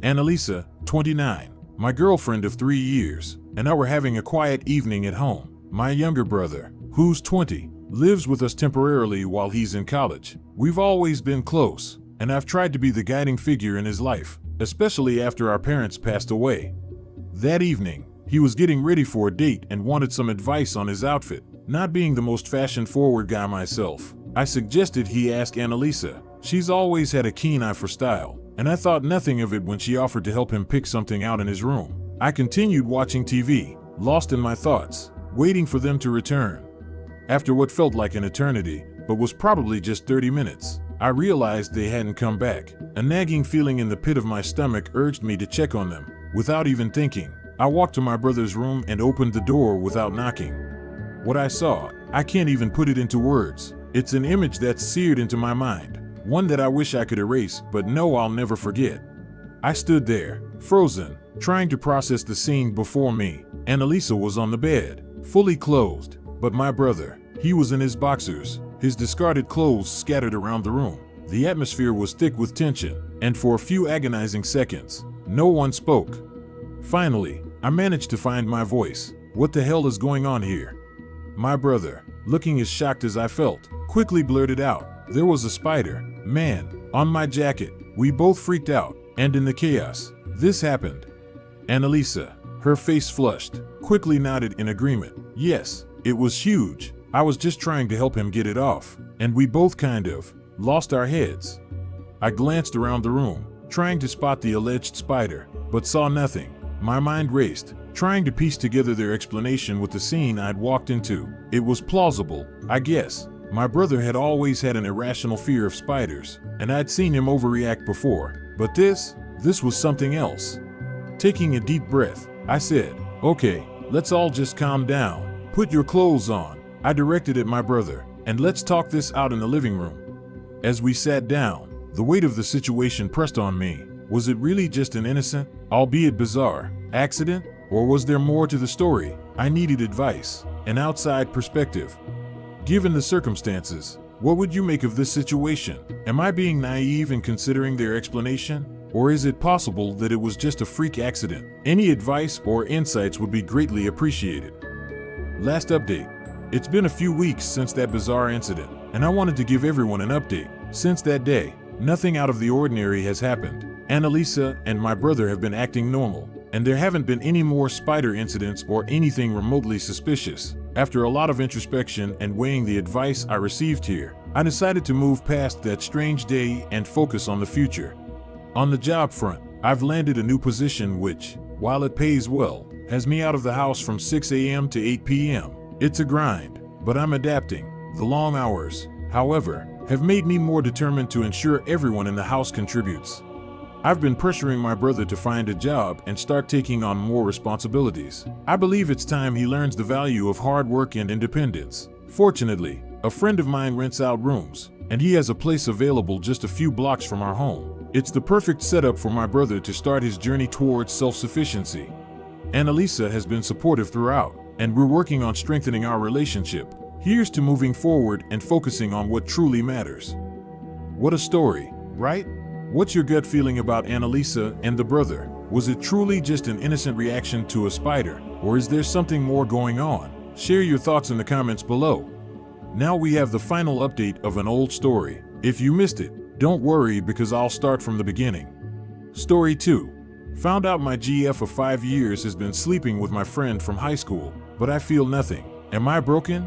Annalisa, 29, my girlfriend of 3 years, and I were having a quiet evening at home. My younger brother, who's 20, lives with us temporarily while he's in college. We've always been close, and I've tried to be the guiding figure in his life, especially after our parents passed away. That evening, he was getting ready for a date and wanted some advice on his outfit. Not being the most fashion-forward guy myself, I suggested he ask Annalisa. She's always had a keen eye for style, and I thought nothing of it when she offered to help him pick something out in his room. I continued watching TV, lost in my thoughts, waiting for them to return. After what felt like an eternity, but was probably just 30 minutes, I realized they hadn't come back. A nagging feeling in the pit of my stomach urged me to check on them. Without even thinking, I walked to my brother's room and opened the door without knocking. What I saw, I can't even put it into words. It's an image that's seared into my mind, one that I wish I could erase, but know I'll never forget. I stood there, frozen, trying to process the scene before me. Annalisa was on the bed, fully clothed, but my brother, he was in his boxers, his discarded clothes scattered around the room. The atmosphere was thick with tension, and for a few agonizing seconds, no one spoke. Finally, I managed to find my voice. What the hell is going on here? My brother, looking as shocked as I felt, quickly blurted out, "There was a spider, man, on my jacket." We both freaked out, and in the chaos, this happened. Annalisa, her face flushed, quickly nodded in agreement. Yes, it was huge. I was just trying to help him get it off, and we both kind of lost our heads. I glanced around the room, trying to spot the alleged spider, but saw nothing. My mind raced, trying to piece together their explanation with the scene I'd walked into. It was plausible, I guess. My brother had always had an irrational fear of spiders, and I'd seen him overreact before. But this was something else. Taking a deep breath, I said, "Okay, let's all just calm down. Put your clothes on," I directed at my brother, "and let's talk this out in the living room." As we sat down, the weight of the situation pressed on me. Was it really just an innocent, albeit bizarre, accident? Or was there more to the story? I needed advice, an outside perspective. Given the circumstances, what would you make of this situation? Am I being naive in considering their explanation? Or is it possible that it was just a freak accident? Any advice or insights would be greatly appreciated. Last update. It's been a few weeks since that bizarre incident, and I wanted to give everyone an update. Since that day, nothing out of the ordinary has happened. Annalisa and my brother have been acting normal, and there haven't been any more spider incidents or anything remotely suspicious. After a lot of introspection and weighing the advice I received here, I decided to move past that strange day and focus on the future. On the job front, I've landed a new position which, while it pays well, has me out of the house from 6 a.m. to 8 p.m. It's a grind, but I'm adapting. The long hours, however, have made me more determined to ensure everyone in the house contributes. I've been pressuring my brother to find a job and start taking on more responsibilities. I believe it's time he learns the value of hard work and independence. Fortunately, a friend of mine rents out rooms, and he has a place available just a few blocks from our home. It's the perfect setup for my brother to start his journey towards self-sufficiency. Annalisa has been supportive throughout, and we're working on strengthening our relationship. Here's to moving forward and focusing on what truly matters. What a story, right? What's your gut feeling about Annalisa and the brother? Was it truly just an innocent reaction to a spider, or is there something more going on? Share your thoughts in the comments below. Now we have the final update of an old story. If you missed it, don't worry because I'll start from the beginning. Story 2. Found out my GF of 5 years has been sleeping with my friend from high school, but I feel nothing. Am I broken?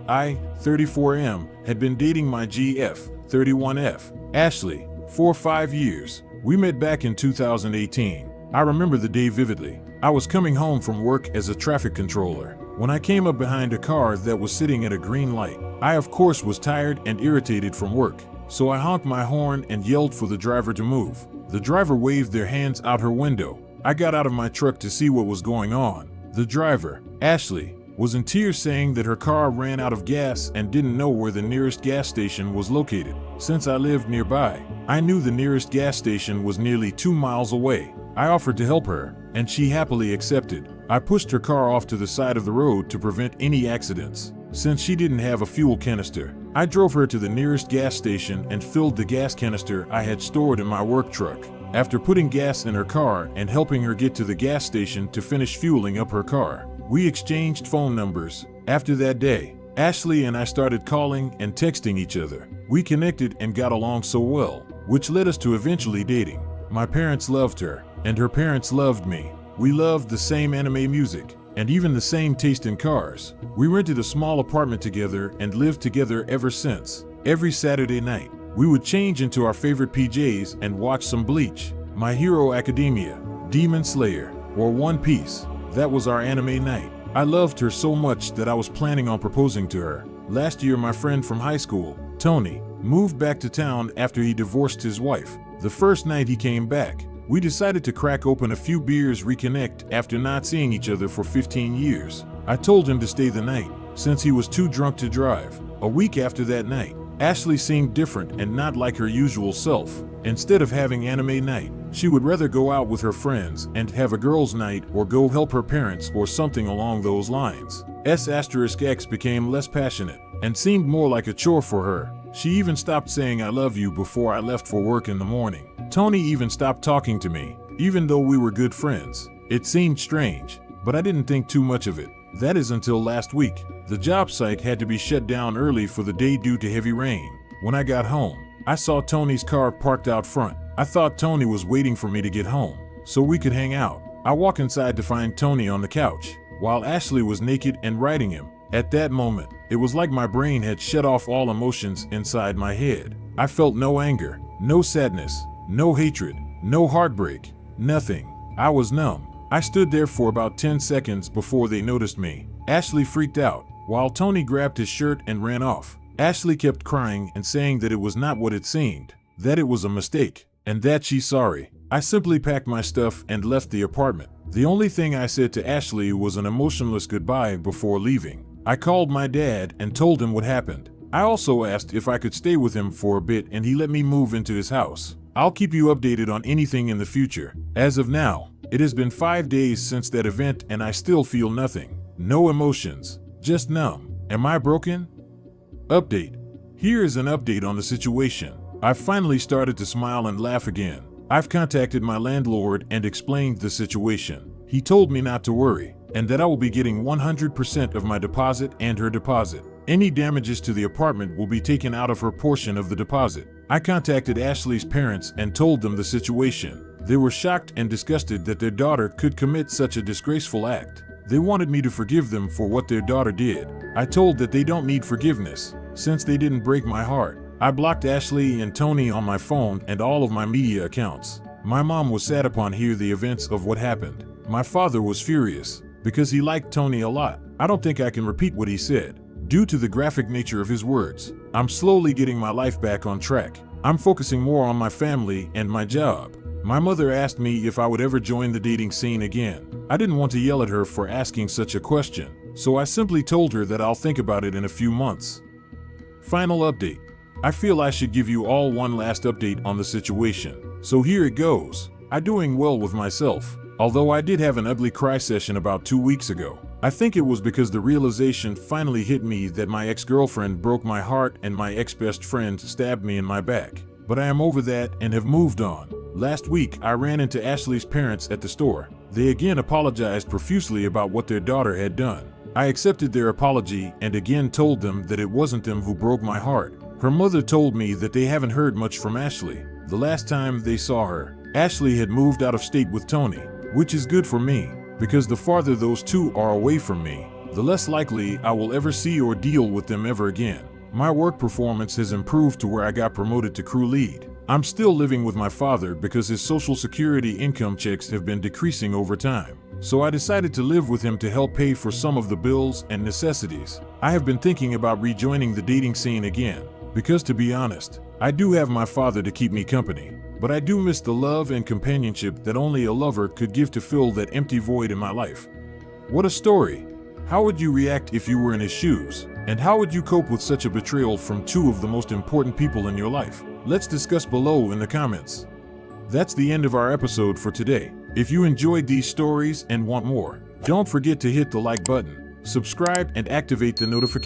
I, 34M, had been dating my GF, 31F, Ashley, for 5 years. We met back in 2018. I remember the day vividly. I was coming home from work as a traffic controller when I came up behind a car that was sitting at a green light. I of course was tired and irritated from work, so I honked my horn and yelled for the driver to move. The driver waved their hands out her window. I got out of my truck to see what was going on. The driver, Ashley, was in tears saying that her car ran out of gas and didn't know where the nearest gas station was located. Since I lived nearby, I knew the nearest gas station was nearly 2 miles away. I offered to help her, and she happily accepted. I pushed her car off to the side of the road to prevent any accidents. Since she didn't have a fuel canister, I drove her to the nearest gas station and filled the gas canister I had stored in my work truck. after putting gas in her car and helping her get to the gas station to finish fueling up her car. We exchanged phone numbers. After that day, Ashley and I started calling and texting each other. We connected and got along so well, which led us to eventually dating. My parents loved her, and her parents loved me. We loved the same anime music, and even the same taste in cars. We rented a small apartment together and lived together ever since. Every Saturday night, we would change into our favorite PJs and watch some Bleach, My Hero Academia, Demon Slayer, or One Piece. That was our anime night. I loved her so much that I was planning on proposing to her. Last year, my friend from high school, Tony, moved back to town after he divorced his wife. The first night he came back, we decided to crack open a few beers, reconnect after not seeing each other for 15 years. I told him to stay the night, since he was too drunk to drive. A week after that night, Ashley seemed different and not like her usual self. Instead of having anime night, she would rather go out with her friends and have a girls' night or go help her parents or something along those lines. S*X became less passionate and seemed more like a chore for her. She even stopped saying I love you before I left for work in the morning. Tony even stopped talking to me, even though we were good friends. It seemed strange, but I didn't think too much of it. That is until last week. The job site had to be shut down early for the day due to heavy rain. When I got home, I saw Tony's car parked out front. I thought Tony was waiting for me to get home, so we could hang out. I walk inside to find Tony on the couch, while Ashley was naked and riding him. At that moment, it was like my brain had shut off all emotions inside my head. I felt no anger, no sadness, no hatred, no heartbreak, nothing. I was numb. I stood there for about 10 seconds before they noticed me. Ashley freaked out, while Tony grabbed his shirt and ran off. Ashley kept crying and saying that it was not what it seemed, that it was a mistake, and that she's sorry. I simply packed my stuff and left the apartment. The only thing I said to Ashley was an emotionless goodbye before leaving. I called my dad and told him what happened. I also asked if I could stay with him for a bit and he let me move into his house. I'll keep you updated on anything in the future. As of now, it has been 5 days since that event and I still feel nothing. No emotions, just numb. Am I broken? Update. Here is an update on the situation. I've finally started to smile and laugh again. I've contacted my landlord and explained the situation. He told me not to worry, and that I will be getting 100% of my deposit and her deposit. Any damages to the apartment will be taken out of her portion of the deposit. I contacted Ashley's parents and told them the situation. They were shocked and disgusted that their daughter could commit such a disgraceful act. They wanted me to forgive them for what their daughter did. I told that they don't need forgiveness, since they didn't break my heart. I blocked Ashley and Tony on my phone and all of my media accounts. My mom was sad upon hearing the events of what happened. My father was furious, because he liked Tony a lot. I don't think I can repeat what he said, due to the graphic nature of his words. I'm slowly getting my life back on track. I'm focusing more on my family and my job. My mother asked me if I would ever join the dating scene again. I didn't want to yell at her for asking such a question, so I simply told her that I'll think about it in a few months. Final update. I feel I should give you all one last update on the situation. So here it goes. I'm doing well with myself, although I did have an ugly cry session about 2 weeks ago. I think it was because the realization finally hit me that my ex-girlfriend broke my heart and my ex-best friend stabbed me in my back. But I am over that and have moved on. Last week, I ran into Ashley's parents at the store. They again apologized profusely about what their daughter had done. I accepted their apology and again told them that it wasn't them who broke my heart. Her mother told me that they haven't heard much from Ashley. The last time they saw her, Ashley had moved out of state with Tony, which is good for me, because the farther those two are away from me, the less likely I will ever see or deal with them ever again. My work performance has improved to where I got promoted to crew lead. I'm still living with my father because his Social Security income checks have been decreasing over time. So I decided to live with him to help pay for some of the bills and necessities. I have been thinking about rejoining the dating scene again, because to be honest, I do have my father to keep me company, but I do miss the love and companionship that only a lover could give to fill that empty void in my life. What a story! How would you react if you were in his shoes? And how would you cope with such a betrayal from two of the most important people in your life? Let's discuss below in the comments. That's the end of our episode for today. If you enjoyed these stories and want more, don't forget to hit the like button, subscribe and activate the notification